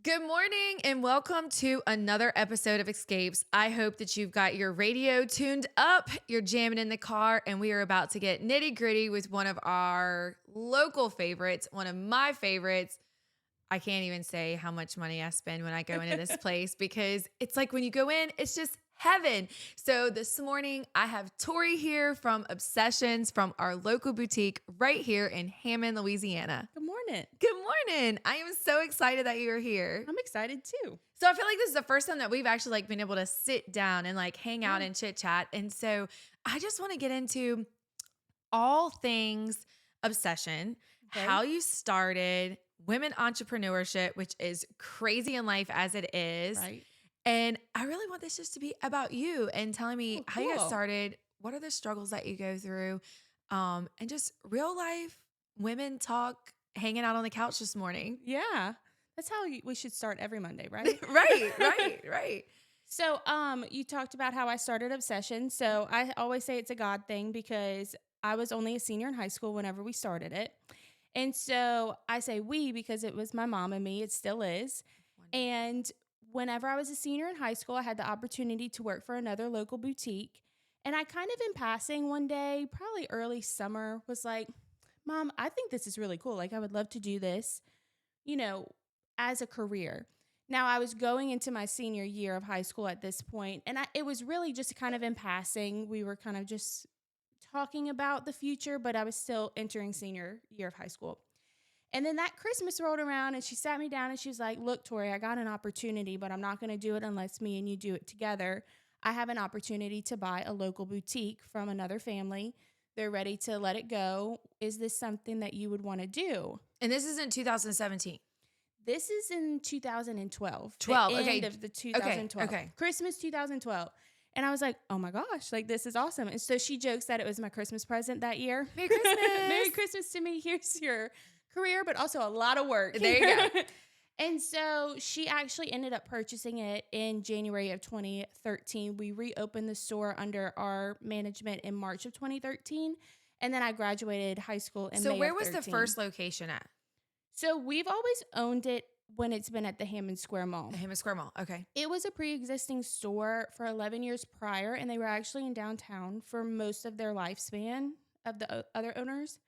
Good morning and welcome to another episode of Escapes. I hope that you've got your radio tuned up, you're jamming in the car, and we are about to get nitty gritty with one of our local favorites, one of my favorites. I can't even say how much money I spend when I go into this place because it's like when you go in, it's just heaven. So this morning I have Tori here from Obsessions from our local boutique right here in Hammond, Louisiana. Good morning. Good morning. I am so excited that you're here. I'm excited too. So I feel like this is the first time that we've actually been able to sit down and hang out and chit chat. And so I just want to get into all things obsession, how you started, women entrepreneurship, which is crazy in life as it is. Right. And I really want this just to be about you and telling me how you got started, what are the struggles that you go through, and just real life women talk, hanging out on the couch this morning. Yeah. That's how we should start every Monday, right? Right. So, you talked about how I started Obsession. So I always say it's a God thing because I was only a senior in high school whenever we started it. And so I say we because it was my mom and me. It still is. And whenever I was a senior in high school, I had the opportunity to work for another local boutique. And I kind of in passing one day, probably early summer, was like, Mom, I think this is really cool. Like, I would love to do this, as a career. Now, I was going into my senior year of high school at this point, and it was really just kind of in passing. We were kind of just talking about the future, but I was still entering senior year of high school. And then that Christmas rolled around, and she sat me down, and she was like, look, Tori, I got an opportunity, but I'm not going to do it unless me and you do it together. I have an opportunity to buy a local boutique from another family. They're ready to let it go. Is this something that you would want to do? And this is in 2017. This is in 2012. 12, the okay. end of the 2012. Okay. Christmas 2012. And I was like, oh my gosh, like this is awesome. And so she jokes that it was my Christmas present that year. Merry Christmas. Merry Christmas to me. Here's your career, but also a lot of work. There you go. And so she actually ended up purchasing it in January of 2013. We reopened the store under our management in March of 2013. And then I graduated high school in May of 13. So where was the first location at? So we've always owned it when it's been at the Hammond Square Mall. The Hammond Square Mall. Okay. It was a pre-existing store for 11 years prior, and they were actually in downtown for most of their lifespan of the other owners.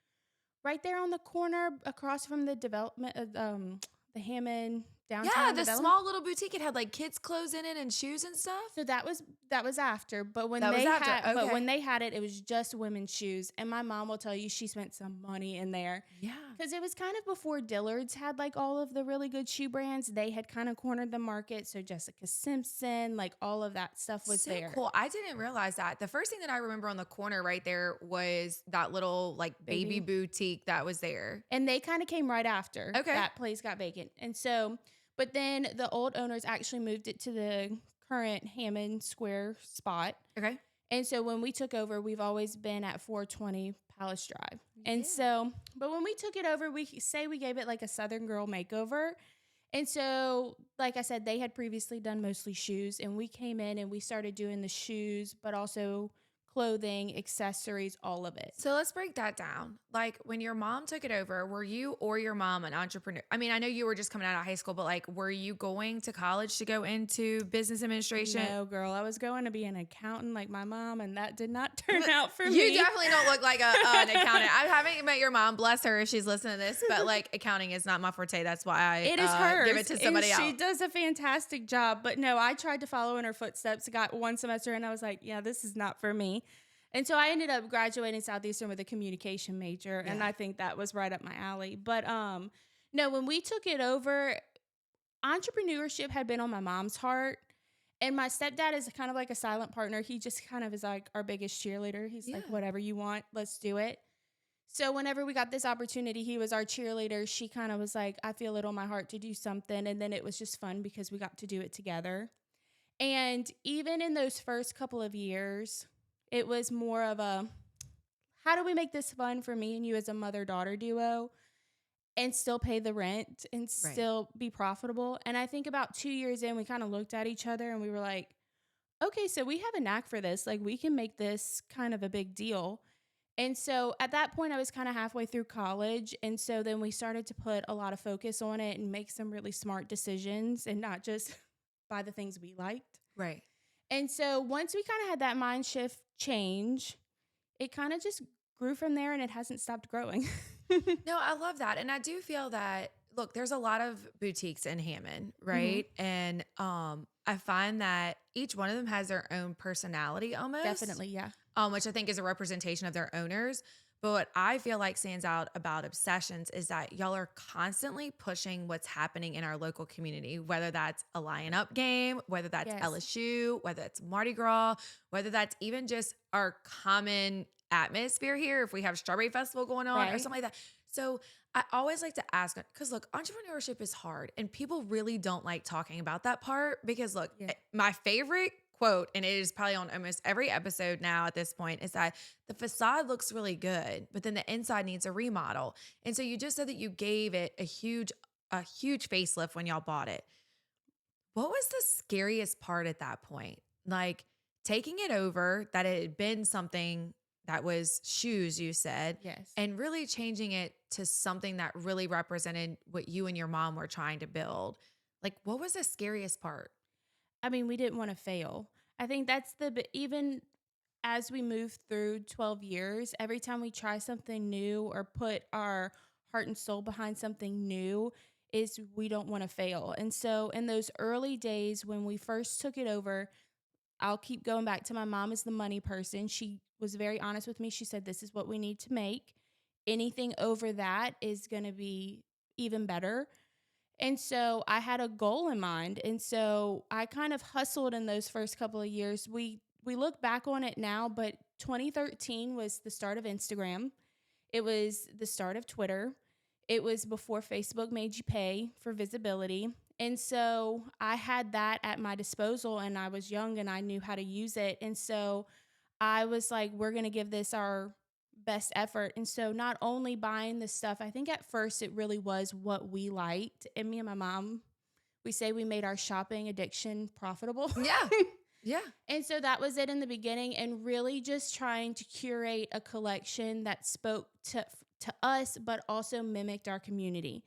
Right there on the corner across from the development of the Hammond downtown. Yeah, the small little boutique. It had kids' clothes in it and shoes and stuff. So that was after, but when when they had it, it was just women's shoes. And my mom will tell you she spent some money in there. Yeah, because it was kind of before Dillard's had all of the really good shoe brands. They had kind of cornered the market. So Jessica Simpson, all of that stuff was there. Cool. I didn't realize that. The first thing that I remember on the corner right there was that little baby boutique that was there. And they kind of came right after. Okay. That place got vacant. And so, but then the old owners actually moved it to the current Hammond Square spot. Okay. And so when we took over, we've always been at 420 Palace Drive. And so, but when we took it over, we gave it a Southern girl makeover. And so, like I said, they had previously done mostly shoes, and we came in and we started doing the shoes, but also clothing, accessories, all of it. So let's break that down. When your mom took it over, were you or your mom an entrepreneur? I mean, I know you were just coming out of high school, but were you going to college to go into business administration? No, girl. I was going to be an accountant like my mom, and that did not turn out for me. You definitely don't look like an accountant. I haven't met your mom, bless her if she's listening to this, but accounting is not my forte. That's why I it is hers. Give it to somebody else. She does a fantastic job. But no, I tried to follow in her footsteps. Got one semester, and I was like, yeah, this is not for me. And so I ended up graduating Southeastern with a communication major, and I think that was right up my alley. But no, when we took it over, entrepreneurship had been on my mom's heart, and my stepdad is kind of like a silent partner. He just kind of is our biggest cheerleader. He's like, whatever you want, let's do it. So whenever we got this opportunity, he was our cheerleader. She kind of was like, I feel it on my heart to do something, and then it was just fun because we got to do it together. And even in those first couple of years, it was more of a, how do we make this fun for me and you as a mother-daughter duo and still pay the rent and still be profitable? And I think about 2 years in, we kind of looked at each other and we were like, okay, so we have a knack for this. We can make this kind of a big deal. And so at that point, I was kind of halfway through college. And so then we started to put a lot of focus on it and make some really smart decisions and not just buy the things we liked. Right. And so once we kind of had that mind shift change, it kind of just grew from there and it hasn't stopped growing. No, I love that. And I do feel that, look, there's a lot of boutiques in Hammond, Mm-hmm. right? And I find that each one of them has their own personality almost. Definitely, yeah. Which I think is a representation of their owners. But what I feel like stands out about Obsessions is that y'all are constantly pushing what's happening in our local community, whether that's a Lion Up game, whether that's Yes. LSU, whether it's Mardi Gras, whether that's even just our common atmosphere here, if we have Strawberry Festival going on or Right. something like that. So I always like to ask, because look, entrepreneurship is hard and people really don't like talking about that part because look, Yeah. my favorite quote, and it is probably on almost every episode now at this point, is that the facade looks really good, but then the inside needs a remodel. And so you just said that you gave it a huge facelift when y'all bought it. What was the scariest part at that point? Like taking it over, that it had been something that was shoes, you said, Yes. and really changing it to something that really represented what you and your mom were trying to build. Like, what was the scariest part? I mean, we didn't want to fail. I think that's even as we move through 12 years, every time we try something new or put our heart and soul behind something new, is we don't want to fail. And so in those early days when we first took it over, I'll keep going back to my mom as the money person. She was very honest with me. She said, this is what we need to make. Anything over that is going to be even better. And so I had a goal in mind. And so I kind of hustled in those first couple of years. We look back on it now, but 2013 was the start of Instagram. It was the start of Twitter. It was before Facebook made you pay for visibility. And so I had that at my disposal and I was young and I knew how to use it. And so I was like, we're going to give this our best effort. And so not only buying the stuff, I think at first it really was what we liked. And me and my mom, we say we made our shopping addiction profitable. Yeah. Yeah. And so that was it in the beginning, and really just trying to curate a collection that spoke to us, but also mimicked our community.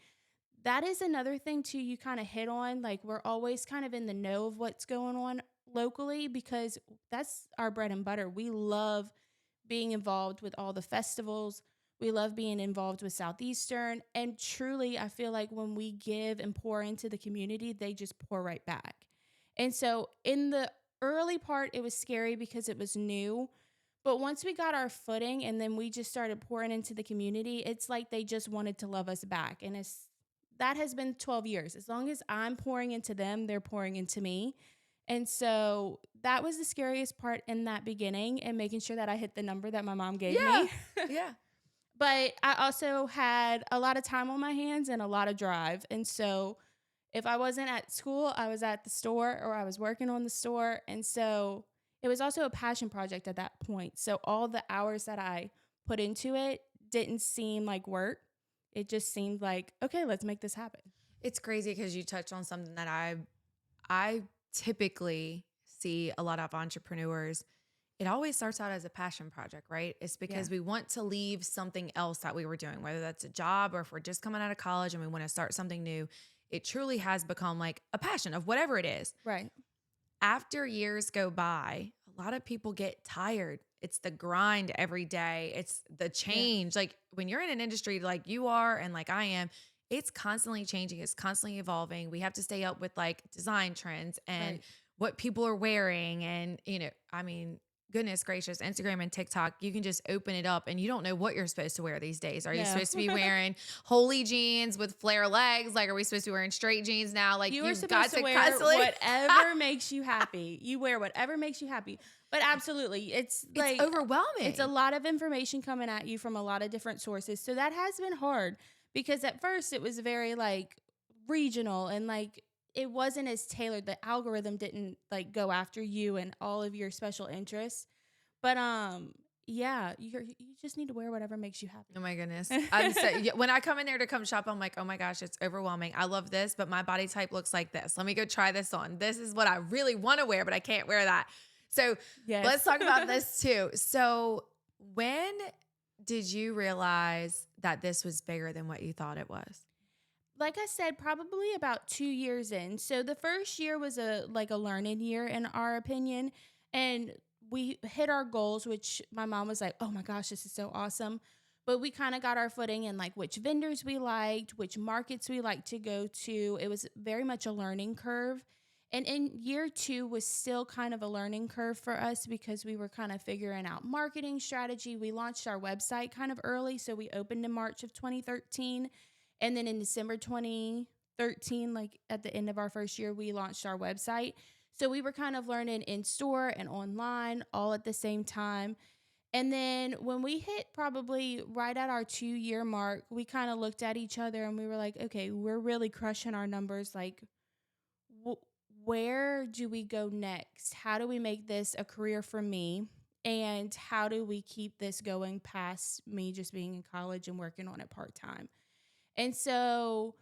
That is another thing too you kind of hit on. Like we're always kind of in the know of what's going on locally because that's our bread and butter. We love being involved with all the festivals. We love being involved with Southeastern. And truly, I feel like when we give and pour into the community, they just pour right back. And so in the early part, it was scary because it was new. But once we got our footing and then we just started pouring into the community, it's like they just wanted to love us back. And that has been 12 years. As long as I'm pouring into them, they're pouring into me. And so that was the scariest part in that beginning and making sure that I hit the number that my mom gave me. Yeah. But I also had a lot of time on my hands and a lot of drive. And so if I wasn't at school, I was at the store or I was working on the store. And so it was also a passion project at that point. So all the hours that I put into it didn't seem like work. It just seemed like, okay, let's make this happen. It's crazy because you touched on something that I typically see a lot of entrepreneurs. It always starts out as a passion project, right? It's because we want to leave something else that we were doing, whether that's a job or if we're just coming out of college and we want to start something new. It truly has become like a passion of whatever it is. Right. After years go by, a lot of people get tired. It's the grind every day. It's the change. Like when you're in an industry like you are and like I am, it's constantly changing. It's constantly evolving. We have to stay up with like design trends and what people are wearing. And, I mean, goodness gracious, Instagram and TikTok, you can just open it up and you don't know what you're supposed to wear these days. Are you supposed to be wearing holy jeans with flare legs? Like, are we supposed to be wearing straight jeans now? Like, you are you've supposed got to wear constantly whatever makes you happy. You wear whatever makes you happy. But absolutely, it's like overwhelming. It's a lot of information coming at you from a lot of different sources. So that has been hard because at first it was very like regional and like it wasn't as tailored. The algorithm didn't like go after you and all of your special interests. But you just need to wear whatever makes you happy. Oh my goodness. When I come in there to come shop, I'm like, oh my gosh, it's overwhelming. I love this, but my body type looks like this. Let me go try this on. This is what I really want to wear, but I can't wear that. So let's talk about this too. So when did you realize that this was bigger than what you thought it was? Like I said, probably about 2 years in. So the first year was a learning year in our opinion. And we hit our goals, which my mom was like, oh my gosh, this is so awesome. But we kind of got our footing in like which vendors we liked, which markets we liked to go to. It was very much a learning curve. And in year two was still kind of a learning curve for us because we were kind of figuring out marketing strategy. We launched our website kind of early. So we opened in March of 2013. And then in December 2013, like at the end of our first year, we launched our website. So we were kind of learning in store and online all at the same time. And then when we hit probably right at our 2 year mark, we kind of looked at each other and we were like, okay, we're really crushing our numbers. Like, wh- where do we go next? How do we make this a career for me? And how do we keep this going past me just being in college and working on it part time? And so,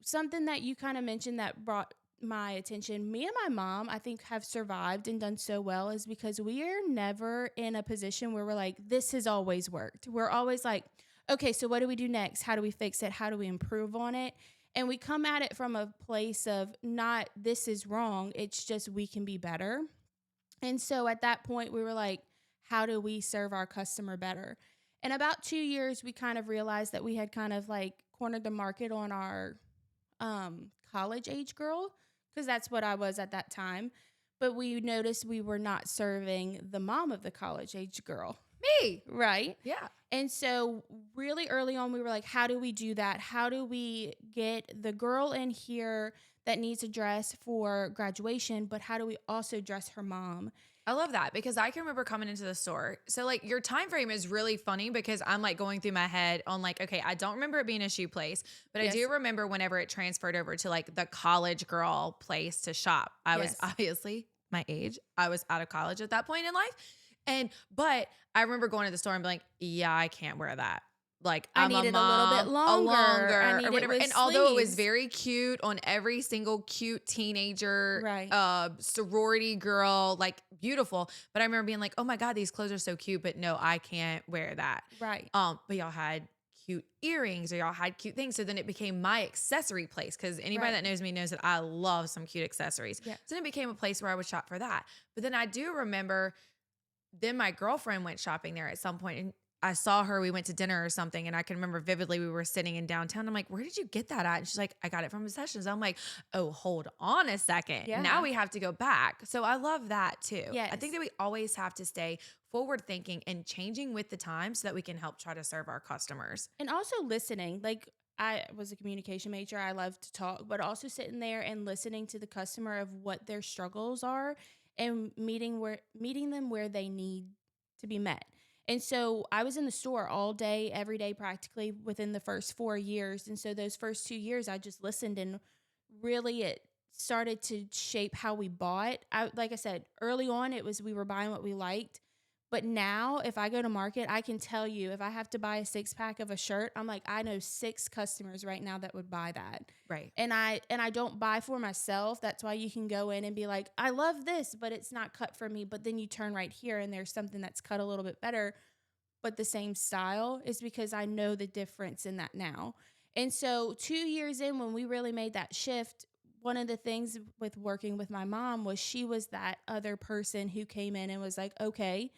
something that you kind of mentioned that brought my attention, me and my mom, I think, have survived and done so well is because we are never in a position where we're like, this has always worked. We're always like, okay, so what do we do next? How do we fix it? How do we improve on it? And we come at it from a place of not, this is wrong. It's just we can be better. And so at that point, we were like, how do we serve our customer better? In about 2 years, we kind of realized that we had kind of like cornered the market on our college age girl, because that's what I was at that time. But we noticed we were not serving the mom of the college age girl. Me. Right. Yeah. And so, really early on, we were like, how do we do that? How do we get the girl in here that needs a dress for graduation, but how do we also dress her mom? I love that because I can remember coming into the store. So like your time frame is really funny because I'm like going through my head on like, okay, I don't remember it being a shoe place, but Yes. I do remember whenever it transferred over to like the college girl place to shop. I was Yes. obviously my age. I was out of college at that point in life. But I remember going to the store and being like, yeah, I can't wear that. Like I I'm a needed a little bit mom, a longer. I longer need or it whatever. with And although it was sleeves. very cute on every single cute teenager, Right. sorority girl, like beautiful. But I remember being like, oh my God, these clothes are so cute, but no, I can't wear that. Right. But y'all had cute earrings or y'all had cute things. So then it became my accessory place because anybody Right. that knows me knows that I love some cute accessories. Yeah. So then it became a place where I would shop for that. But then I do remember then my girlfriend went shopping there at some point and I saw her, we went to dinner or something. And I can remember vividly, we were sitting in downtown. I'm like, where did you get that at? And she's like, I got it from Obsessions. I'm like, oh, hold on a second. Yeah. Now we have to go back. So I love that too. I think Yes. that we always have to stay forward thinking and changing with the time so that we can help try to serve our customers. And also listening. Like, I was a communication major. I love to talk, but also sitting there and listening to the customer of what their struggles are and meeting them where they need to be met. And so I was in the store all day, every day, practically within the first 4 years. And so those first 2 years, I just listened, and really it started to shape how we bought. Like I said, early on, it was we were buying what we liked. But now, if I go to market, I can tell you if I have to buy a 6 pack of a shirt, I'm like, I know 6 customers right now that would buy that. Right. And I don't buy for myself. That's why you can go in and be like, I love this, but it's not cut for me. But then you turn right here and there's something that's cut a little bit better, but the same style, is because I know the difference in that now. And so 2 years in, when we really made that shift, one of the things with working with my mom was she was that other person who came in and was like, okay,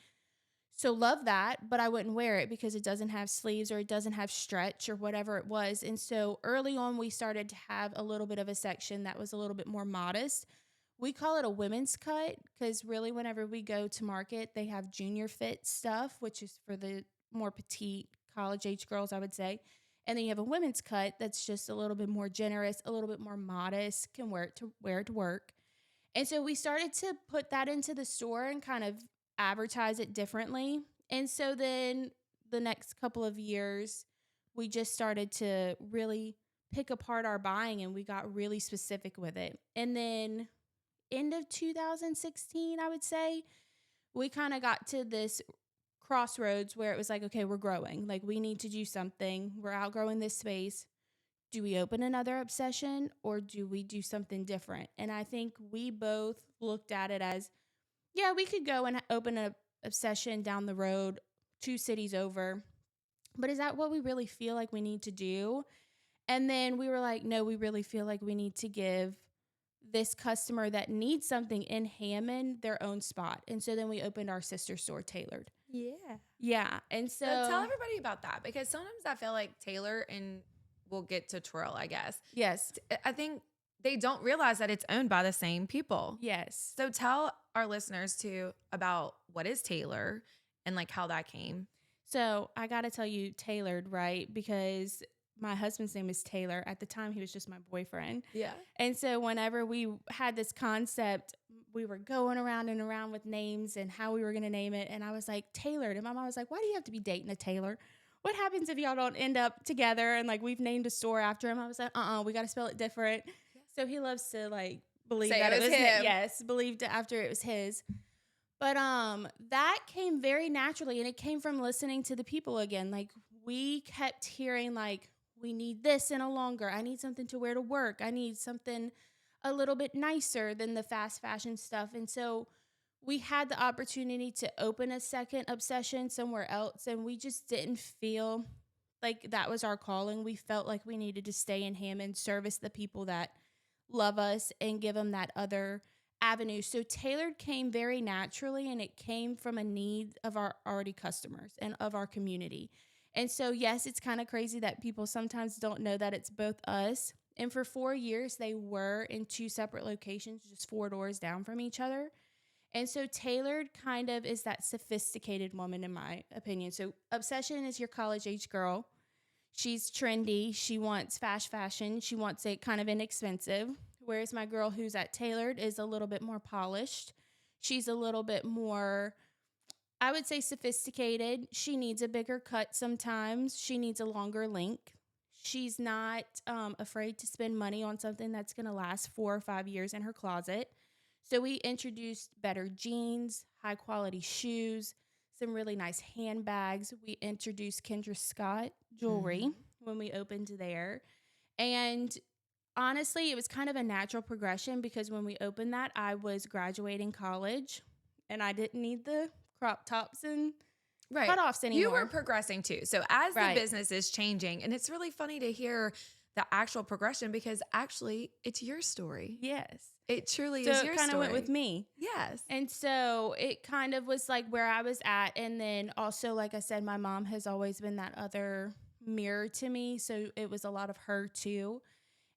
so love that, but I wouldn't wear it because it doesn't have sleeves or it doesn't have stretch or whatever it was. And so early on, we started to have a little bit of a section that was a little bit more modest. We call it a women's cut because really, whenever we go to market, they have junior fit stuff, which is for the more petite college age girls, I would say. And then you have a women's cut that's just a little bit more generous, a little bit more modest, can wear it to work. And so we started to put that into the store and kind of advertise it differently. And so then the next couple of years, we just started to really pick apart our buying and we got really specific with it. And then end of 2016, I would say, we kind of got to this crossroads where it was like, okay, we're growing. Like, we need to do something. We're outgrowing this space. Do we open another obsession or do we do something different? And I think we both looked at it as, yeah, we could go and open a obsession down the road, 2 cities over. but is that what we really feel like we need to do? And then we were like, no, we really feel like we need to give this customer that needs something in Hammond their own spot. And so then we opened our sister store, Tailored. Yeah. Yeah. And So tell so, everybody about that, because sometimes I feel like Taylor, and we'll get to Twirl, I guess. yes. I think they don't realize that it's owned by the same people. Yes. So tell our listeners too about what is Taylor and like how that came. So I got to tell you, Tailored, right? Because my husband's name is Taylor. At the time, he was just my boyfriend. Yeah. And so whenever we had this concept, we were going around and around with names and how we were going to name it. And I was like, Tailored. And my mom was like, why do you have to be dating a Taylor? What happens if y'all don't end up together? And like, we've named a store after him. I was like, we got to spell it different. Yes. So he loves to like believe Say that it was him. Yes, believed after it was his. But that came very naturally, and it came from listening to the people again. Like, we kept hearing like, we need this in a longer. I need something to wear to work. I need something a little bit nicer than the fast fashion stuff. And so we had the opportunity to open a second obsession somewhere else, and we just didn't feel like that was our calling. We felt like we needed to stay in Hammond, service the people that love us, and give them that other avenue. So Tailored came very naturally, and it came from a need of our already customers and of our community. And so, yes, it's kind of crazy that people sometimes don't know that it's both us. And for 4 years, they were in 2 separate locations, just 4 doors down from each other. And so Tailored kind of is that sophisticated woman, in my opinion. So Obsession is your college-age girl. She's trendy. She wants fast fashion. She wants it kind of inexpensive. Whereas my girl who's at Tailored is a little bit more polished. She's a little bit more, I would say, sophisticated. She needs a bigger cut sometimes. She needs a longer length. She's not afraid to spend money on something that's going to last 4 or 5 years in her closet. So we introduced better jeans, high quality shoes, some really nice handbags. We introduced Kendra Scott jewelry when we opened there. And honestly, it was kind of a natural progression because when we opened that, I was graduating college and I didn't need the crop tops and cutoffs anymore. You were progressing too. So as the business is changing, and it's really funny to hear the actual progression because actually it's your story. Yes. It truly is your your story. So it kind of went with me. Yes. And so it kind of was like where I was at. And then also, like I said, my mom has always been that other mirror to me. So it was a lot of her too.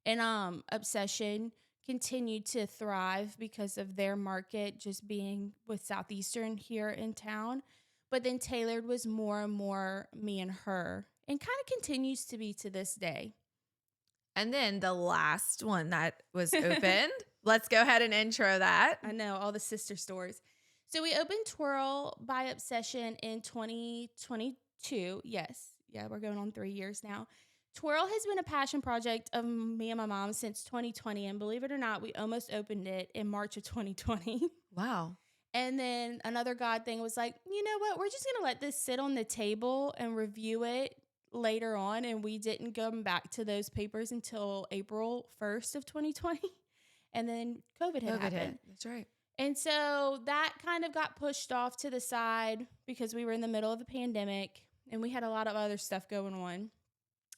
And Obsession continued to thrive because of their market just being with Southeastern here in town. But then Tailored was more and more me and her, and kind of continues to be to this day. And then the last one that was opened, let's go ahead and intro that. I know, all the sister stores. So we opened Twirl by Obsession in 2022. Yes. Yeah, we're going on 3 years now. Twirl has been a passion project of me and my mom since 2020. And believe it or not, we almost opened it in March of 2020. Wow. And then another God thing was like, you know what? We're just going to let this sit on the table and review it later on. And we didn't come back to those papers until April 1st of 2020. And then COVID had happened. That's right. And so that kind of got pushed off to the side because we were in the middle of a pandemic and we had a lot of other stuff going on.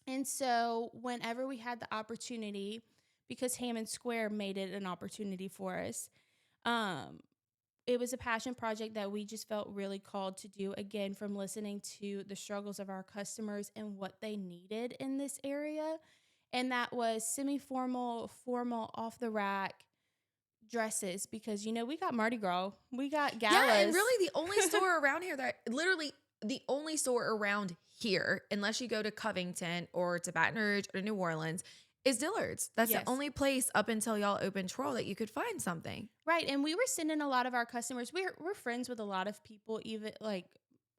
And so whenever we had the opportunity, because Hammond Square made it an opportunity for us, it was a passion project that we just felt really called to do, again, from listening to the struggles of our customers and what they needed in this area. And that was semi-formal, formal, off-the-rack dresses because, you know, we got Mardi Gras, we got galas. Yeah, and really the only store around here that literally the only store around here, unless you go to Covington or to Baton Rouge or New Orleans, is Dillard's. That's the only place up until y'all opened Twirl that you could find something. Right. And we were sending a lot of our customers. We're friends with a lot of people, even like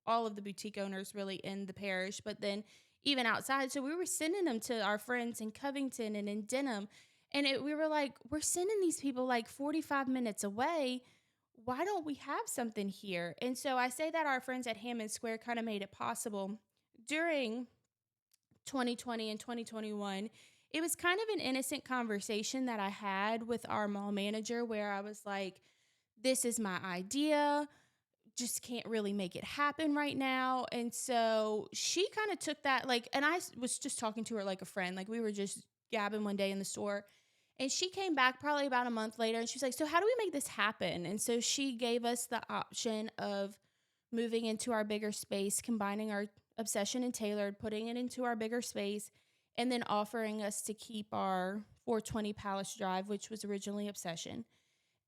all of the boutique owners really in the parish, but then even outside. So we were sending them to our friends in Covington and in Denham. And we were like, we're sending these people like 45 minutes away. Why don't we have something here? And so I say that our friends at Hammond Square kind of made it possible. During 2020 and 2021, it was kind of an innocent conversation that I had with our mall manager where I was like, this is my idea. just can't really make it happen right now. And so she kind of took that, like, and was just talking to her like a friend. Like, we were just gabbing one day in the store. And she came back probably about a month later and she was like, so how do we make this happen? And so she gave us the option of moving into our bigger space, combining our Obsession and Tailored, putting it into our bigger space, and then offering us to keep our 420 Palace Drive, which was originally Obsession,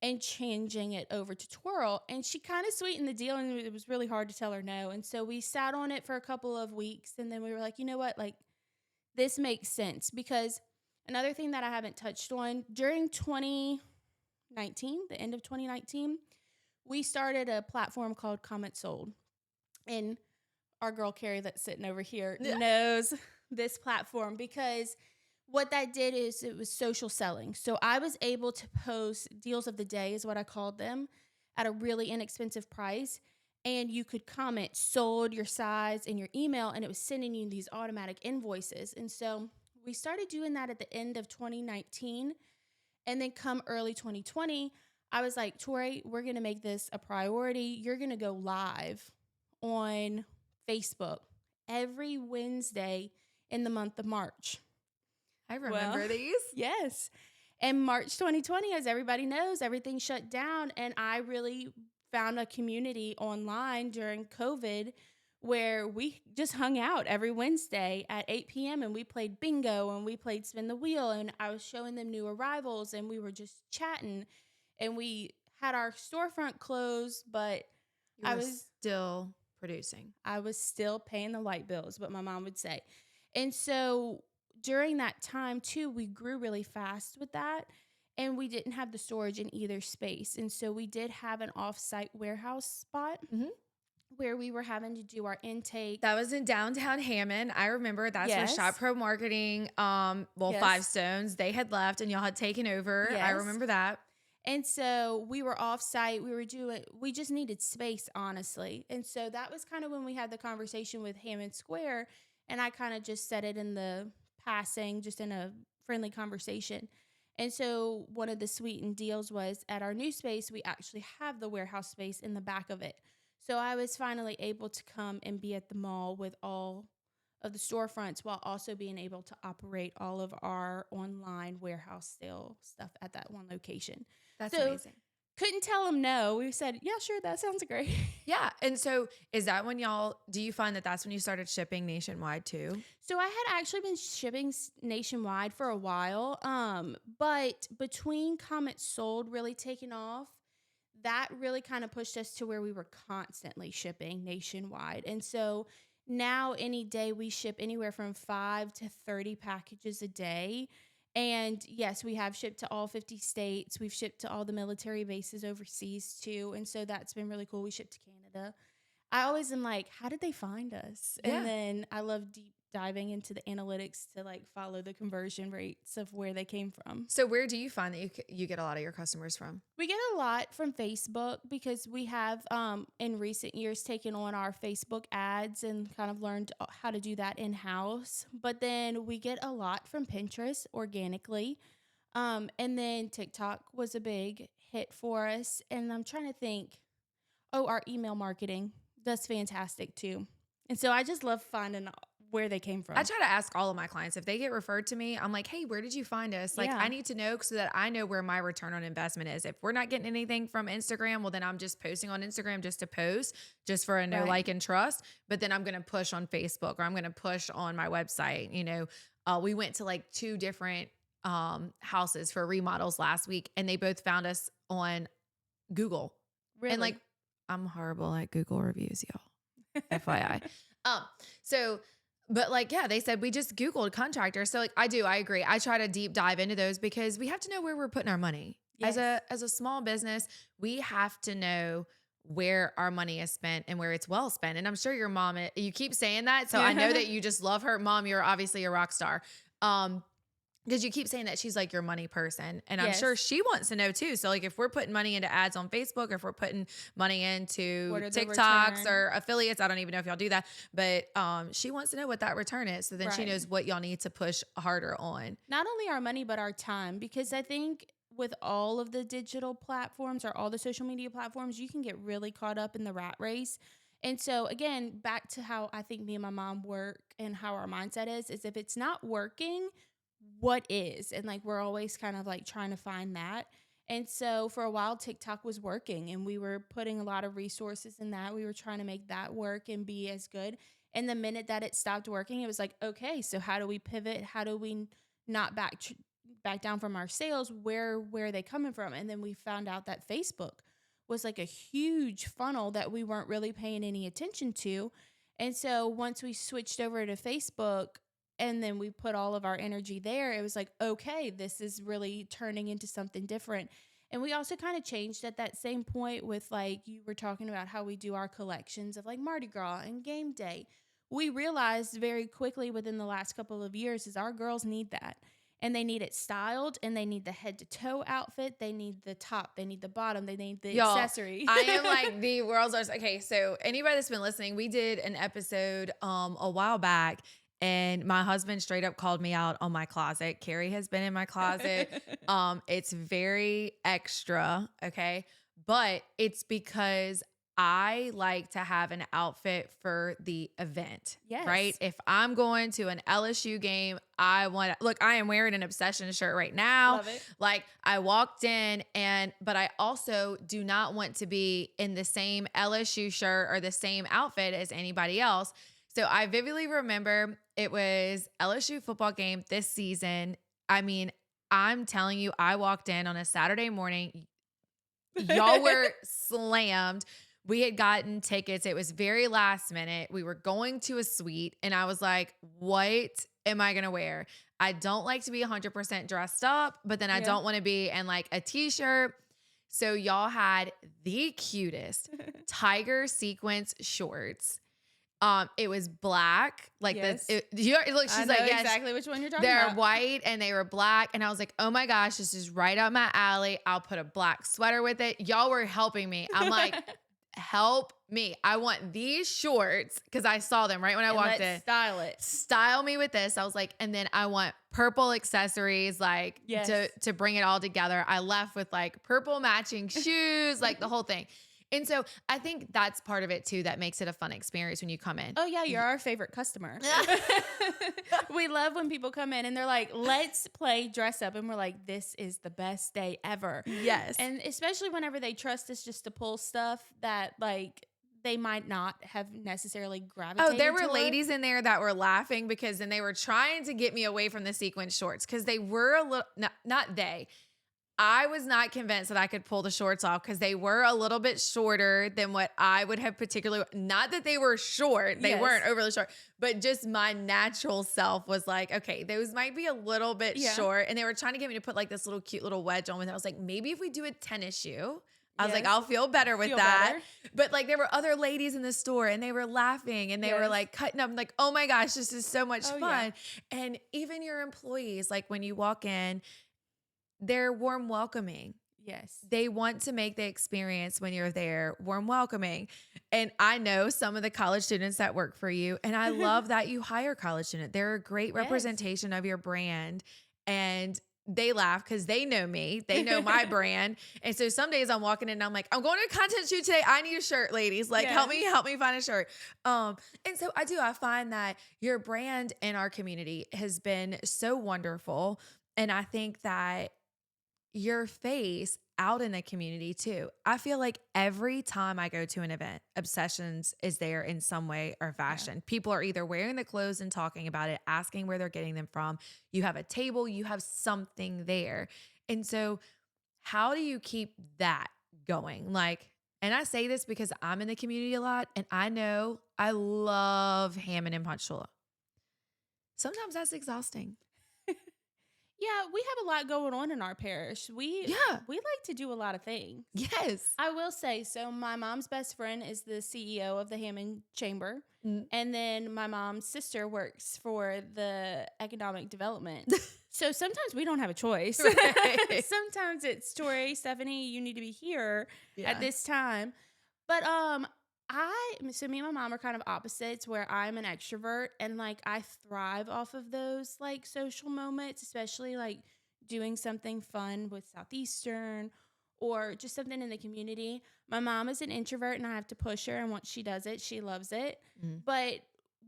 and changing it over to Twirl. And she kind of sweetened the deal, and it was really hard to tell her no. And so we sat on it for a couple of weeks, and then we were like, you know what, like, this makes sense. Because another thing that I haven't touched on, during 2019, the end of 2019, we started a platform called Comment Sold. And our girl Carrie that's sitting over here knows this platform, because what that did is it was social selling. So I was able to post deals of the day, is what I called them, at a really inexpensive price. And you could comment sold, your size, and your email, and it was sending you these automatic invoices. And so we started doing that at the end of 2019. And then come early 2020, I was like, Tori, we're going to make this a priority. You're going to go live on Facebook every Wednesday in the month of March. I remember these. Yes. And March 2020, as everybody knows, everything shut down. And I really found a community online during COVID where we just hung out every Wednesday at 8 p.m. and we played bingo and we played spin the wheel. And I was showing them new arrivals and we were just chatting. And we had our storefront closed, but I was still producing. I was still paying the light bills, what my mom would say. And so during that time too, we grew really fast with that, and we didn't have the storage in either space. And so we did have an off-site warehouse spot where we were having to do our intake. That was in downtown Hammond. I remember that's where Shop Pro Marketing, Five Stones, they had left and y'all had taken over. Yes. I remember that. And so we were off-site. We just needed space, honestly. And so that was kind of when we had the conversation with Hammond Square, and I kind of just said it in the passing, just in a friendly conversation. And so one of the sweetened deals was at our new space, we actually have the warehouse space in the back of it. So I was finally able to come and be at the mall with all of the storefronts while also being able to operate all of our online warehouse sale stuff at that one location. That's amazing. Couldn't tell them no. We said, yeah, sure, that sounds great. Yeah. And so is that when do you find that that's when you started shipping nationwide too? So I had actually been shipping nationwide for a while. But between Comment Sold really taking off, that really kind of pushed us to where we were constantly shipping nationwide. And so now any day we ship anywhere from 5 to 30 packages a day. And yes, we have shipped to all 50 states. We've shipped to all the military bases overseas too. And so that's been really cool. We shipped to Canada. I always am like, how did they find us? Yeah. And then I love deep diving into the analytics to like follow the conversion rates of where they came from. So where do you find that you get a lot of your customers from? We get a lot from Facebook, because we have in recent years taken on our Facebook ads and kind of learned how to do that in-house. But then we get a lot from Pinterest organically. And then TikTok was a big hit for us. And I'm trying to think, our email marketing does fantastic too. And so I just love finding where they came from. I try to ask all of my clients, if they get referred to me, I'm like, hey, where did you find us? Like, I need to know so that I know where my return on investment is. If we're not getting anything from Instagram, well, then I'm just posting on Instagram just to post, just for a know, like, and trust. But then I'm going to push on Facebook, or I'm going to push on my website. You know, we went to like 2 different houses for remodels last week, and they both found us on Google. Really? And like, I'm horrible at Google reviews, y'all. FYI. But like, yeah, they said we just Googled contractors. So like, I agree. I try to deep dive into those because we have to know where we're putting our money. Yes. As a small business, we have to know where our money is spent and where it's well spent. And I'm sure your mom, you keep saying that. So I know that you just love her. Mom, you're obviously a rock star. Because you keep saying that she's like your money person. And I'm sure she wants to know too. So like, if we're putting money into ads on Facebook, or if we're putting money into TikToks or affiliates, I don't even know if y'all do that, but she wants to know what that return is. So then she knows what y'all need to push harder on. Not only our money, but our time. Because I think with all of the digital platforms or all the social media platforms, you can get really caught up in the rat race. And so again, back to how I think me and my mom work and how our mindset is if it's not working, what is? And like we're always kind of like trying to find that. And so for a while TikTok was working and we were putting a lot of resources in that. We were trying to make that work and be as good. And the minute that it stopped working, it was like, okay, so how do we pivot? How do we not back down from our sales? Where are they coming from? And then we found out that Facebook was like a huge funnel that we weren't really paying any attention to. And so once we switched over to Facebook and then we put all of our energy there, it was like, okay, this is really turning into something different. And we also kind of changed at that same point with like you were talking about how we do our collections of like Mardi Gras and game day. We realized very quickly within the last couple of years is our girls need that. And they need it styled and they need the head to toe outfit. They need the top. They need the bottom. They need the Y'all, accessory. I am like the world's worst. Okay, so anybody that's been listening, we did an episode a while back and my husband straight up called me out on my closet. Carrie has been in my closet. It's very extra, okay? But it's because I like to have an outfit for the event, right? Yes. If I'm going to an LSU game, I am wearing an Obsession shirt right now. Love it. Like I walked in but I also do not want to be in the same LSU shirt or the same outfit as anybody else. So I vividly remember it was LSU football game this season. I mean, I'm telling you, I walked in on a Saturday morning. Y'all were slammed. We had gotten tickets. It was very last minute. We were going to a suite and I was like, what am I going to wear? I don't like to be 100% dressed up, but then I don't want to be in like a t-shirt. So y'all had the cutest tiger sequence shorts. It was black, like Yes. look, I she's know like, yes, exactly which one you're talking they're about. white and they were black. And I was like, oh my gosh, this is right up my alley. I'll put a black sweater with it. Y'all were helping me. I'm like, help me. I want these shorts because I saw them right when I walked in. Style it. Style me with this. I was like, and then I want purple accessories, like to bring it all together. I left with like purple matching shoes, like the whole thing. And so I think that's part of it too that makes it a fun experience when you come in. Oh yeah, you're our favorite customer. We love when people come in and they're like, let's play dress up. And we're like, this is the best day ever. Yes. And especially whenever they trust us just to pull stuff that like they might not have necessarily gravitated. Oh, there were toward. ladies in there that were laughing because then they were trying to get me away from the sequin shorts because they were a little, not they. I was not convinced that I could pull the shorts off because they were a little bit shorter than what I would have particularly, not that they were short, they weren't overly short, but just my natural self was like, okay, those might be a little bit short. And they were trying to get me to put like this little cute little wedge on with it. I was like, maybe if we do a tennis shoe, I was like, I'll feel better with that. Better. But like there were other ladies in the store and they were laughing and they were like cutting up. I'm like, oh my gosh, this is so much fun. Yeah. And even your employees, like when you walk in, they're warm welcoming. Yes. They want to make the experience when you're there warm welcoming. And I know some of the college students that work for you, and I love that you hire college students. They're a great representation of your brand. And they laugh because they know me. They know my brand. And so some days I'm walking in and I'm like, I'm going to a content shoot today. I need a shirt, ladies. Like, help me find a shirt. And so I find that your brand in our community has been so wonderful. And I think that your face out in the community too. I feel like every time I go to an event, Obsessions is there in some way or fashion. Yeah. People are either wearing the clothes and talking about it, asking where they're getting them from. You have a table, you have something there. And so how do you keep that going? Like, and I say this because I'm in the community a lot and I know I love Hammond and Ponchatoula. Sometimes that's exhausting. Yeah, we have a lot going on in our parish. We like to do a lot of things. Yes. I will say, so my mom's best friend is the CEO of the Hammond Chamber. Mm. And then my mom's sister works for the economic development. So sometimes we don't have a choice. Right. Sometimes it's Tori, Stephanie, you need to be here at this time. But so me and my mom are kind of opposites where I'm an extrovert and like I thrive off of those like social moments, especially like doing something fun with Southeastern or just something in the community. My mom is an introvert and I have to push her. And once she does it, she loves it. Mm. But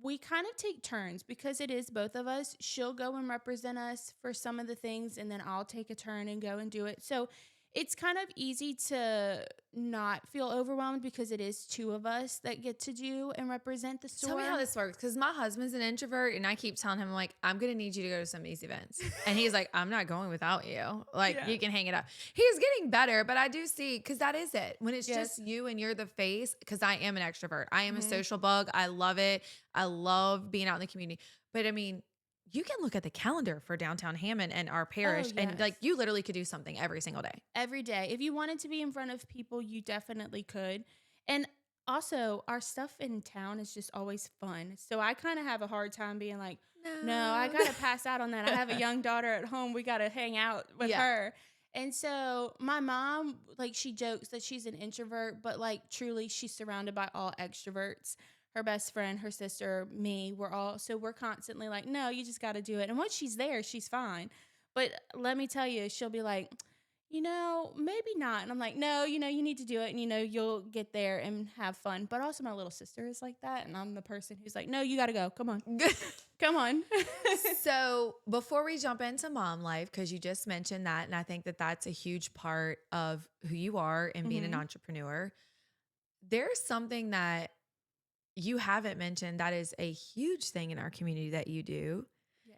we kind of take turns because it is both of us. She'll go and represent us for some of the things, and then I'll take a turn and go and do it. So it's kind of easy to not feel overwhelmed because it is two of us that get to do and represent the store. Tell me how this works, because my husband's an introvert, and I keep telling him, like, I'm going to need you to go to some of these events. And he's like, I'm not going without you. Like, Yeah. you can hang it up. He's getting better, but I do see, because that is it. When it's Yes. just you and you're the face, because I am an extrovert. I am a Mhm. social bug. I love it. I love being out in the community. But I mean, you can look at the calendar for downtown Hammond and our parish, and like, yes. you literally could do something every single day. Every day. If you wanted to be in front of people, you definitely could. And also, our stuff in town is just always fun. So I kind of have a hard time being like, no, I got to pass out on that. I have a young daughter at home. We got to hang out with Yeah. her. And so my mom, like, she jokes that she's an introvert, but like, truly, she's surrounded by all extroverts. Her best friend, her sister, me, we're constantly like, no, you just got to do it. And once she's there, she's fine. But let me tell you, she'll be like, maybe not. And I'm like, no, you need to do it. And, you'll get there and have fun. But also my little sister is like that. And I'm the person who's like, no, you got to go. Come on. Come on. So before we jump into mom life, because you just mentioned that, and I think that that's a huge part of who you are and being an Mhm. entrepreneur, there's something that you haven't mentioned that is a huge thing in our community that you do. Yes.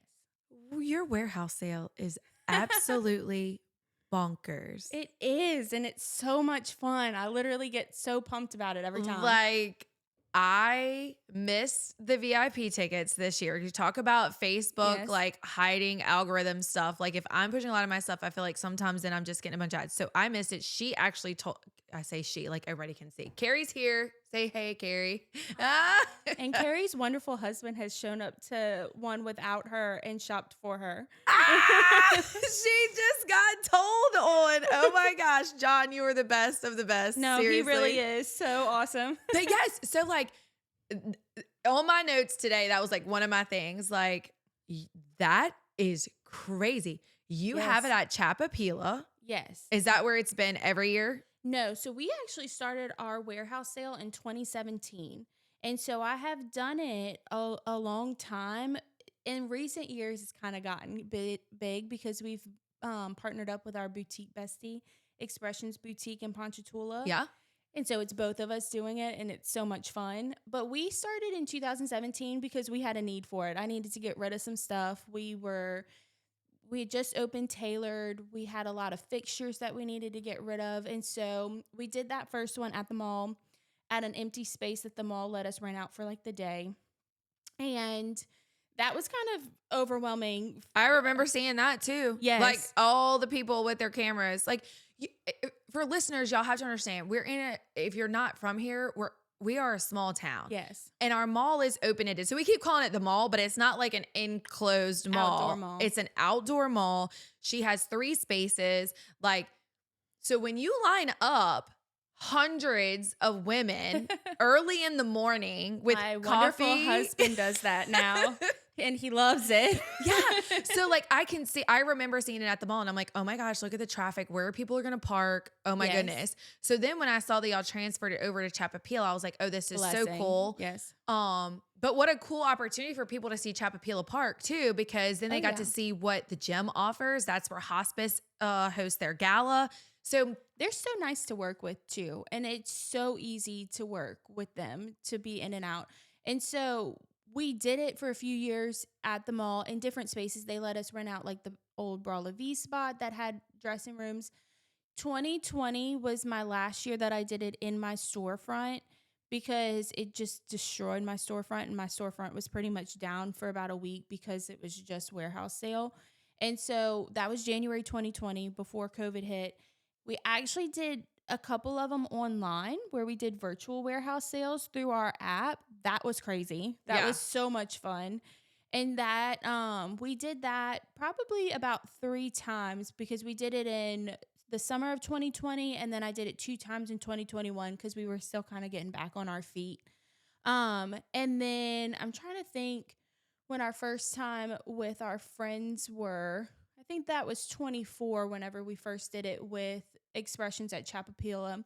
Your warehouse sale is absolutely bonkers. It is. And it's so much fun. I literally get so pumped about it every time. Like, I miss the VIP tickets this year. You talk about Facebook, Yes. like hiding algorithm stuff. Like, if I'm pushing a lot of my stuff, I feel like sometimes then I'm just getting a bunch of ads. So I missed it. She actually told, I say she, like everybody can see. Carrie's here. Say hey, Carrie. And Carrie's wonderful husband has shown up to one without her and shopped for her. She just got told on. Oh my gosh, John, you were the best of the best. No, Seriously. he really is so awesome. But yes, so like on my notes today, that was like one of my things. Like, that is crazy. You have it at Chapapila. Yes. Is that where it's been every year? No, so we actually started our warehouse sale in 2017. And so I have done it a long time. In recent years, it's kind of gotten big because we've partnered up with our boutique bestie, Expressions Boutique in Ponchatoula. Yeah. And so it's both of us doing it, and it's so much fun. But we started in 2017 because we had a need for it. I needed to get rid of some stuff. We had just opened Tailored. We had a lot of fixtures that we needed to get rid of. And so we did that first one at the mall at an empty space that the mall let us rent out for like the day. And that was kind of overwhelming. I remember seeing that too. Yes. Like all the people with their cameras. Like, for listeners, y'all have to understand, if you're not from here, we are a small town. Yes. And our mall is open-ended. So we keep calling it the mall, but it's not like an enclosed mall. Outdoor mall. It's an outdoor mall. She has 3 spaces. Like, so when you line up hundreds of women early in the morning with My coffee. wonderful husband does that now, and he loves it. Yeah. So like I remember seeing it at the mall, and I'm like, oh my gosh, look at the traffic, where people are going to park. Oh my Yes. goodness. So then when I saw that y'all transferred it over to Chapapila, I was like, oh, this is so Blessing. cool. Yes. But what a cool opportunity for people to see Chapapila Park too, because then they got to see what the gym offers. That's where hospice hosts their gala. So they're so nice to work with too. And it's so easy to work with them, to be in and out. And so we did it for a few years at the mall in different spaces. They let us rent out like the old Bra La Vie spot that had dressing rooms. 2020 was my last year that I did it in my storefront because it just destroyed my storefront, and my storefront was pretty much down for about a week because it was just warehouse sale. And so that was January 2020 before COVID hit. We actually did a couple of them online where we did virtual warehouse sales through our app. That was crazy. That was so much fun. And that we did that probably about 3 times because we did it in the summer of 2020, and then I did it 2 times in 2021 because we were still kind of getting back on our feet. And then I'm trying to think when our first time with our friends were. I I think that was 24 whenever we first did it with Expressions at Chapapila.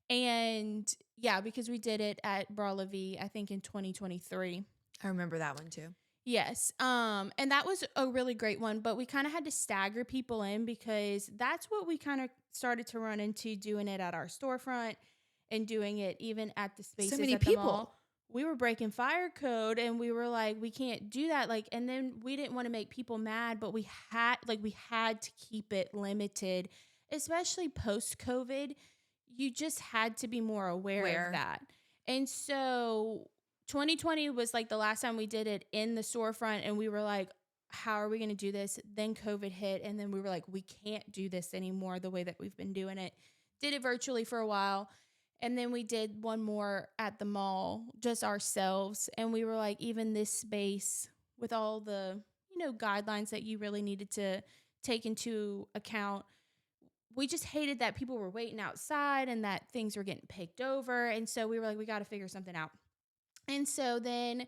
And yeah, because we did it at Brawla V, I think in 2023. I remember that one too. Yes. And that was a really great one, but we kind of had to stagger people in because that's what we kind of started to run into doing it at our storefront and doing it even at the spaces So many at the people. mall. We were breaking fire code and we were like, we can't do that. Like, and then we didn't want to make people mad, but we had to keep it limited, especially post COVID. You just had to be more aware of that. And so 2020 was like the last time we did it in the storefront, and we were like, how are we going to do this? Then COVID hit, and then we were like, we can't do this anymore the way that we've been doing it. Did it virtually for a while, and then we did one more at the mall, just ourselves, and we were like, even this space with all the, guidelines that you really needed to take into account, we just hated that people were waiting outside and that things were getting picked over, and so we were like, we got to figure something out. And so then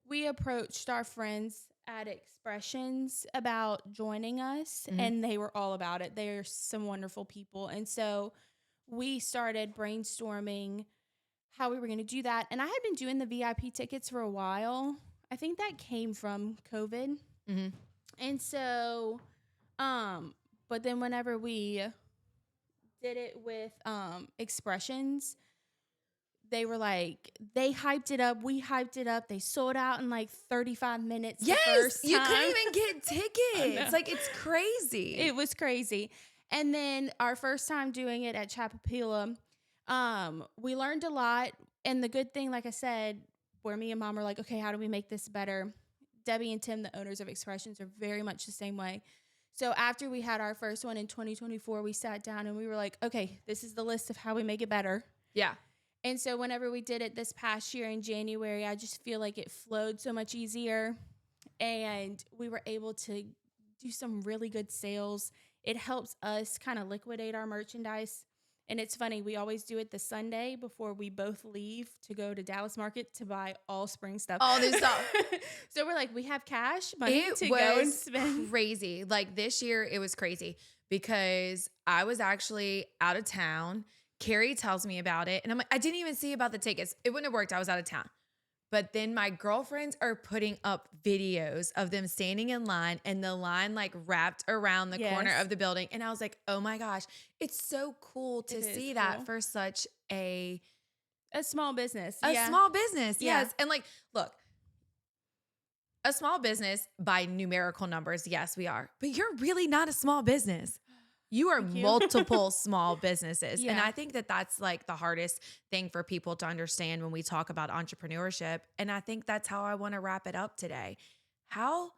we approached our friends at Expressions about joining us, and they were all about it. They're some wonderful people. And so we started brainstorming how we were going to do that. And I had been doing the VIP tickets for a while. I think that came from COVID. Mm-hmm. And so, but then whenever we did it with Expressions, they were like, they hyped it up. We hyped it up. They sold out in like 35 minutes. Yes, the first time. You couldn't even get tickets. Like, it's crazy. It was crazy. And then our first time doing it at Chapapila, we learned a lot. And the good thing, like I said, where me and Mom were like, okay, how do we make this better? Debbie and Tim, the owners of Expressions, are very much the same way. So after we had our first one in 2024, we sat down and we were like, okay, this is the list of how we make it better. Yeah. And so whenever we did it this past year in January, I just feel like it flowed so much easier, and we were able to do some really good sales. It helps us kind of liquidate our merchandise. And it's funny, we always do it the Sunday before we both leave to go to Dallas Market to buy all spring stuff. All new stuff. So we're like, we have money to go and spend. Crazy. Like, this year, it was crazy because I was actually out of town. Carrie tells me about it, and I'm like, I didn't even see about the tickets. It wouldn't have worked. I was out of town. But then my girlfriends are putting up videos of them standing in line, and the line like wrapped around the corner of the building. And I was like, oh my gosh, it's so cool to see that for such a small business. Small business. Yes. And like, look, a small business by numerical numbers. Yes, we are. But you're really not a small business. You are multiple small businesses. Yeah. And I think that that's like the hardest thing for people to understand when we talk about entrepreneurship. And I think that's how I want to wrap it up today. How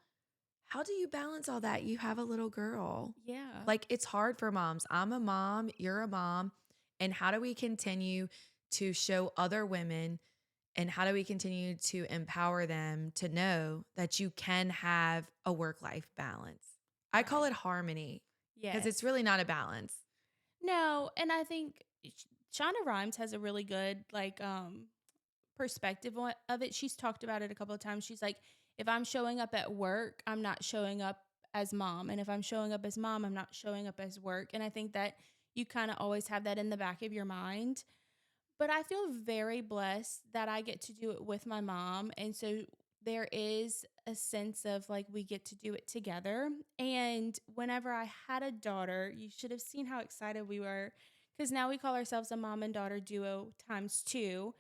do you balance all that? You have a little girl. Yeah. Like, it's hard for moms. I'm a mom, you're a mom. And how do we continue to show other women, and how do we continue to empower them to know that you can have a work-life balance? I call it harmony. Because it's really not a balance. No, and I think Shonda Rhimes has a really good perspective of it. She's talked about it a couple of times. She's like, if I'm showing up at work, I'm not showing up as mom. And if I'm showing up as mom, I'm not showing up as work. And I think that you kind of always have that in the back of your mind. But I feel very blessed that I get to do it with my mom. And so there is a sense of like we get to do it together. And whenever I had a daughter, you should have seen how excited we were, because now we call ourselves a mom and daughter duo ×2.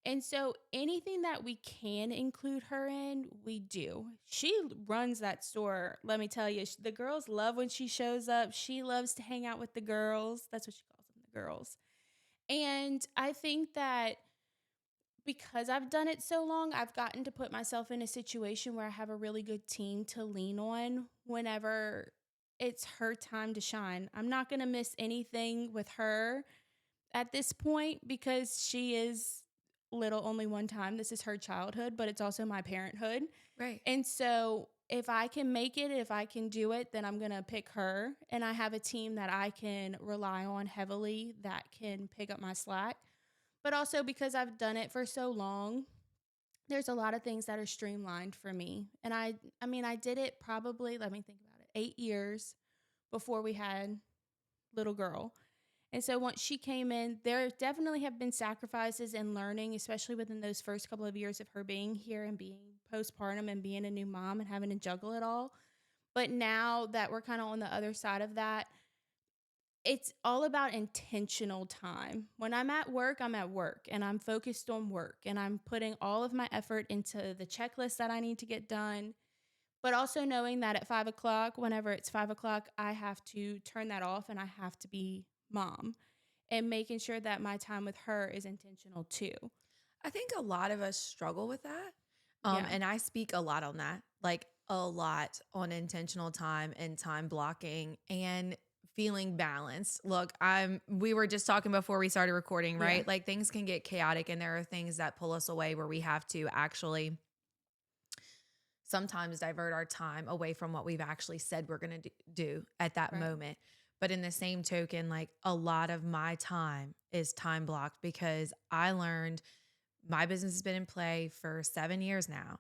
And so anything that we can include her in, we do. She runs that store. Let me tell you, the girls love when she shows up. She loves to hang out with the girls. That's what she calls them, the girls. And I think that because I've done it so long, I've gotten to put myself in a situation where I have a really good team to lean on whenever it's her time to shine. I'm not going to miss anything with her at this point because she is little only one time. This is her childhood, but it's also my parenthood. Right. And so if I can make it, if I can do it, then I'm going to pick her. And I have a team that I can rely on heavily that can pick up my slack. But also because I've done it for so long, there's a lot of things that are streamlined for me. And I mean, I did it probably, let me think about it, 8 years. before we had little girl. And so once she came in, there definitely have been sacrifices and learning, especially within those first couple of years of her being here and being postpartum and being a new mom and having to juggle it all. But now that we're kind of on the other side of that, it's all about intentional time. When I'm at work and I'm focused on work and I'm putting all of my effort into the checklist that I need to get done, but also knowing that at 5 o'clock, whenever it's 5 o'clock, I have to turn that off and I have to be mom, and making sure that my time with her is intentional too. I think a lot of us struggle with that. Yeah. And I speak a lot on that, like a lot on intentional time and time blocking and feeling balanced. Look, we were just talking before we started recording, Yeah. right? Like things can get chaotic and there are things that pull us away where we have to actually sometimes divert our time away from what we've actually said we're going to do at that Right. moment. But in the same token, like a lot of my time is time blocked because I learned my business has been in play for 7 years now.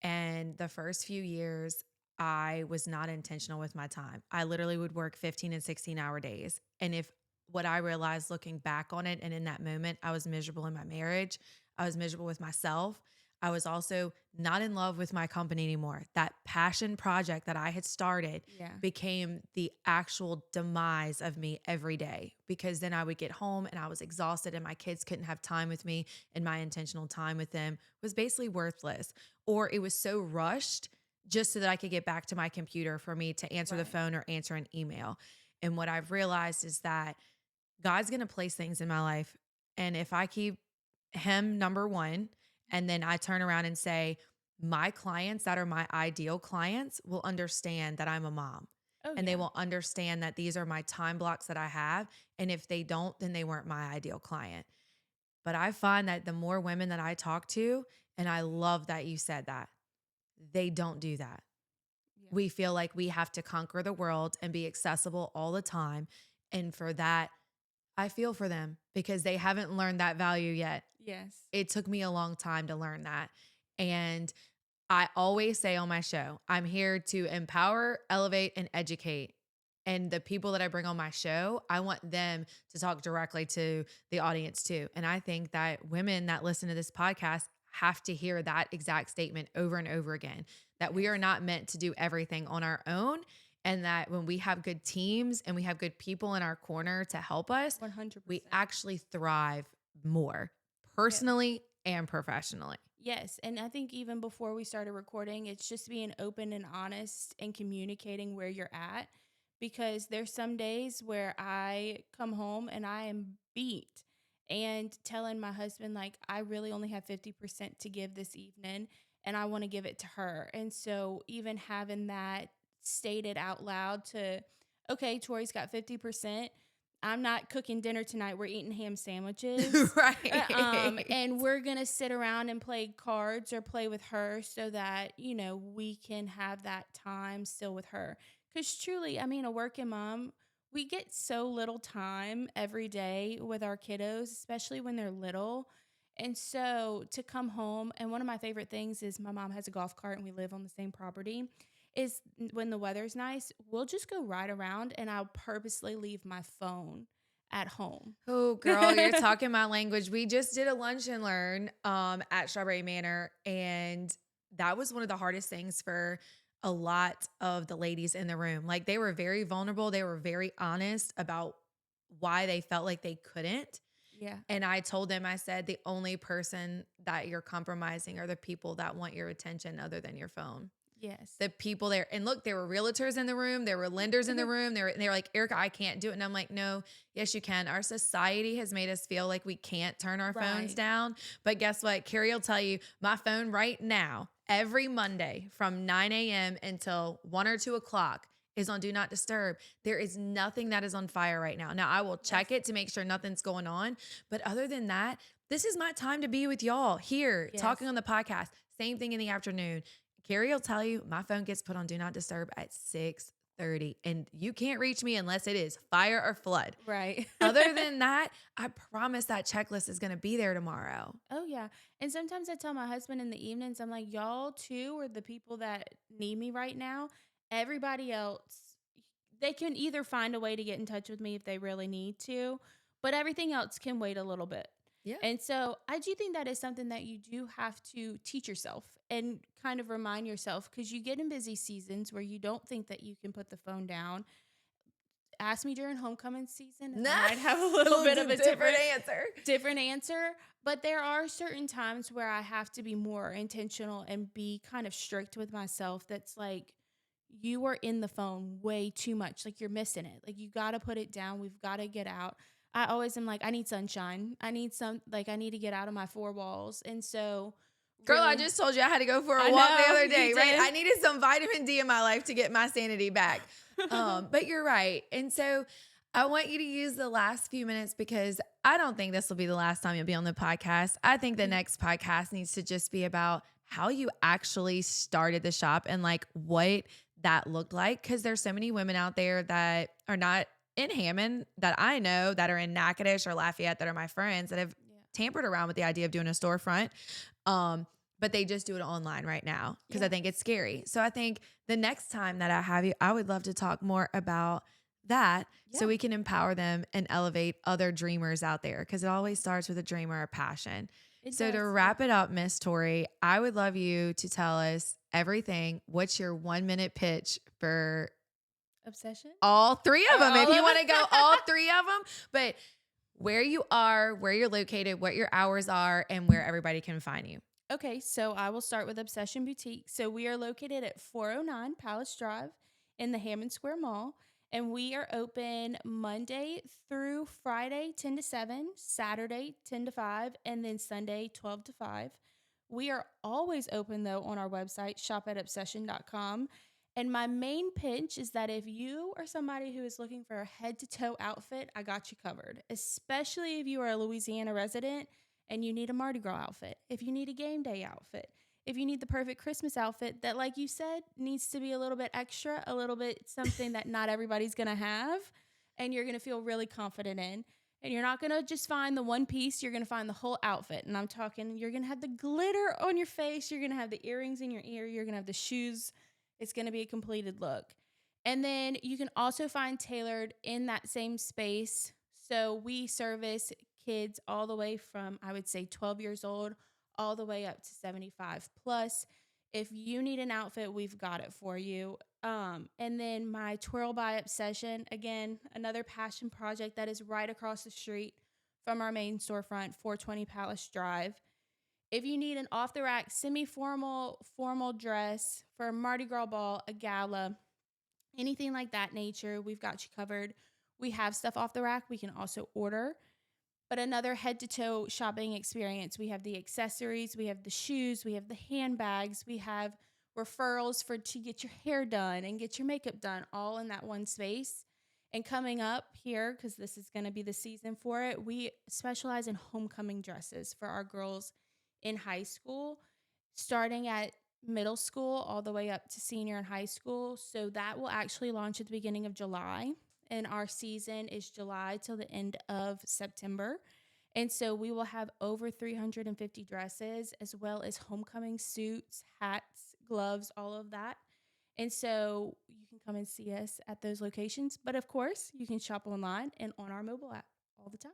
And the first few years, I was not intentional with my time. I literally would work 15 and 16-hour days. And if what I realized looking back on it and in that moment, I was miserable in my marriage, I was miserable with myself. I was also not in love with my company anymore. That passion project that I had started Yeah. became the actual demise of me every day because then I would get home and I was exhausted and my kids couldn't have time with me and my intentional time with them was basically worthless, or it was so rushed just so that I could get back to my computer for me to answer the Right. phone or answer an email. And what I've realized is that God's going to place things in my life. And if I keep him number one, and then I turn around and say, my clients that are my ideal clients will understand that I'm a mom. Oh, And they yeah. will understand that these are my time blocks that I have. And if they don't, then they weren't my ideal client. But I find that the more women that I talk to, and I love that you said that, they don't do that. Yeah. We feel like we have to conquer the world and be accessible all the time. And for that, I feel for them because they haven't learned that value yet. Yes. It took me a long time to learn that. And I always say on my show, I'm here to empower, elevate, and educate. And the people that I bring on my show, I want them to talk directly to the audience too. And I think that women that listen to this podcast have to hear that exact statement over and over again, that we Yes. are not meant to do everything on our own. And that when we have good teams and we have good people in our corner to help us, 100%. we actually thrive more Yes. personally and professionally. Yes. And I think even before we started recording, it's just being open and honest and communicating where you're at. Because there's some days where I come home and I am beat, and telling my husband, like, I really only have 50% to give this evening and I want to give it to her. And so even having that stated out loud to, okay, Tori's got 50%. I'm not cooking dinner tonight. We're eating ham sandwiches. Right. And we're going to sit around and play cards or play with her so that, we can have that time still with her. Because truly, I mean, a working mom, we get so little time every day with our kiddos, especially when they're little. And so to come home, and one of my favorite things is my mom has a golf cart and we live on the same property, is when the weather's nice, we'll just go ride around and I'll purposely leave my phone at home. Oh, girl, you're talking my language. We just did a lunch and learn at Strawberry Manor, and that was one of the hardest things for a lot of the ladies in the room. Like they were very vulnerable. They were very honest about why they felt like they couldn't. Yeah. And I told them, I said, the only person that you're compromising are the people that want your attention other than your phone. Yes. The people there, and look, there were realtors in the room, there were lenders in the room. They were like, Erica, I can't do it. And I'm like, no, yes, you can. Our society has made us feel like we can't turn our phones Right. down. But guess what? Carrie will tell you, my phone right now, every Monday from 9 a.m. until 1 or 2 o'clock is on Do Not Disturb. There is nothing that is on fire right now. Now, I will check it to make sure nothing's going on. But other than that, this is my time to be with y'all here, Yes. talking on the podcast. Same thing in the afternoon. Carrie will tell you my phone gets put on Do Not Disturb at 6:30, and you can't reach me unless it is fire or flood. Right. Other than that, I promise that checklist is going to be there tomorrow. Oh, yeah. And sometimes I tell my husband in the evenings, I'm like, y'all too are the people that need me right now. Everybody else, they can either find a way to get in touch with me if they really need to, but everything else can wait a little bit. Yeah. And so I do think that is something that you do have to teach yourself and kind of remind yourself, because you get in busy seasons where you don't think that you can put the phone down. Ask me during homecoming season, and I might have a little bit of a different answer. But there are certain times where I have to be more intentional and be kind of strict with myself. That's like, you are in the phone way too much. Like, you're missing it. Like, you got to put it down. We've got to get out. I always am like, I need sunshine. I need I need to get out of my four walls. And so, Girl, I really, just told you I had to go for a walk the other day, right? I needed some vitamin D in my life to get my sanity back. But you're right. And so I want you to use the last few minutes, because I don't think this will be the last time you'll be on the podcast. I think the next podcast needs to just be about how you actually started the shop and like what that looked like. Because there's so many women out there that are not in Hammond that I know, that are in Natchitoches or Lafayette, that are my friends, that have tampered around with the idea of doing a storefront. But they just do it online right now because I think it's scary. So I think the next time that I have you, I would love to talk more about that so we can empower them and elevate other dreamers out there, because it always starts with a dream or a passion. To wrap it up, Miss Tori, I would love you to tell us everything. What's your 1-minute pitch for Obsession? All three of them, if you want to go all three of them, but where you are, where you're located, what your hours are, and where everybody can find you. Okay, so I will start with Obsession Boutique. So we are located at 409 Palace Drive in the Hammond Square Mall, and we are open Monday through Friday 10 to 7, Saturday 10 to 5, and then Sunday 12 to 5. We are always open, though, on our website, shop@obsession.com. And my main pitch is that if you are somebody who is looking for a head-to-toe outfit, I got you covered, especially if you are a Louisiana resident and you need a Mardi Gras outfit, if you need a game day outfit, if you need the perfect Christmas outfit that, like you said, needs to be a little bit extra, a little bit something that not everybody's going to have, and you're going to feel really confident in. And you're not going to just find the one piece, you're going to find the whole outfit. And I'm talking, you're going to have the glitter on your face, you're going to have the earrings in your ear, you're going to have the shoes. It's going to be a completed look. And then you can also find tailored in that same space. So we service kids all the way from, I would say, 12 years old all the way up to 75 plus. If you need an outfit, we've got it for you. And then my Twirl by Obsession, again, another passion project that is right across the street from our main storefront, 420 Palace Drive. If you need an off-the-rack, semi-formal, formal dress for a Mardi Gras ball, a gala, anything like that nature, we've got you covered. We have stuff off the rack. We can also order. But another head-to-toe shopping experience. We have the accessories. We have the shoes. We have the handbags. We have referrals to get your hair done and get your makeup done, all in that one space. And coming up here, because this is going to be the season for it, we specialize in homecoming dresses for our girls in high school, starting at middle school all the way up to senior in high school. So that will actually launch at the beginning of July. And our season is July till the end of September. And so we will have over 350 dresses, as well as homecoming suits, hats, gloves, all of that. And so you can come and see us at those locations. But of course, you can shop online and on our mobile app all the time.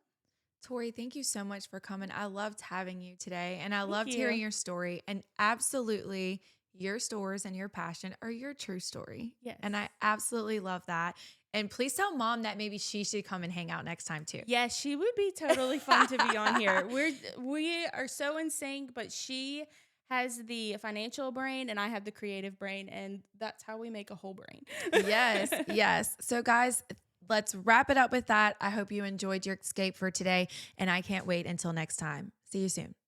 Tori, thank you so much for coming. I loved having you today, and I loved hearing your story. And absolutely, your stores and your passion are your true story. Yes. And I absolutely love that. And please tell Mom that maybe she should come and hang out next time too. Yes, she would be totally fun to be on here. We are so in sync, but she has the financial brain and I have the creative brain, and that's how we make a whole brain. Yes, yes. So guys, let's wrap it up with that. I hope you enjoyed your escape for today, and I can't wait until next time. See you soon.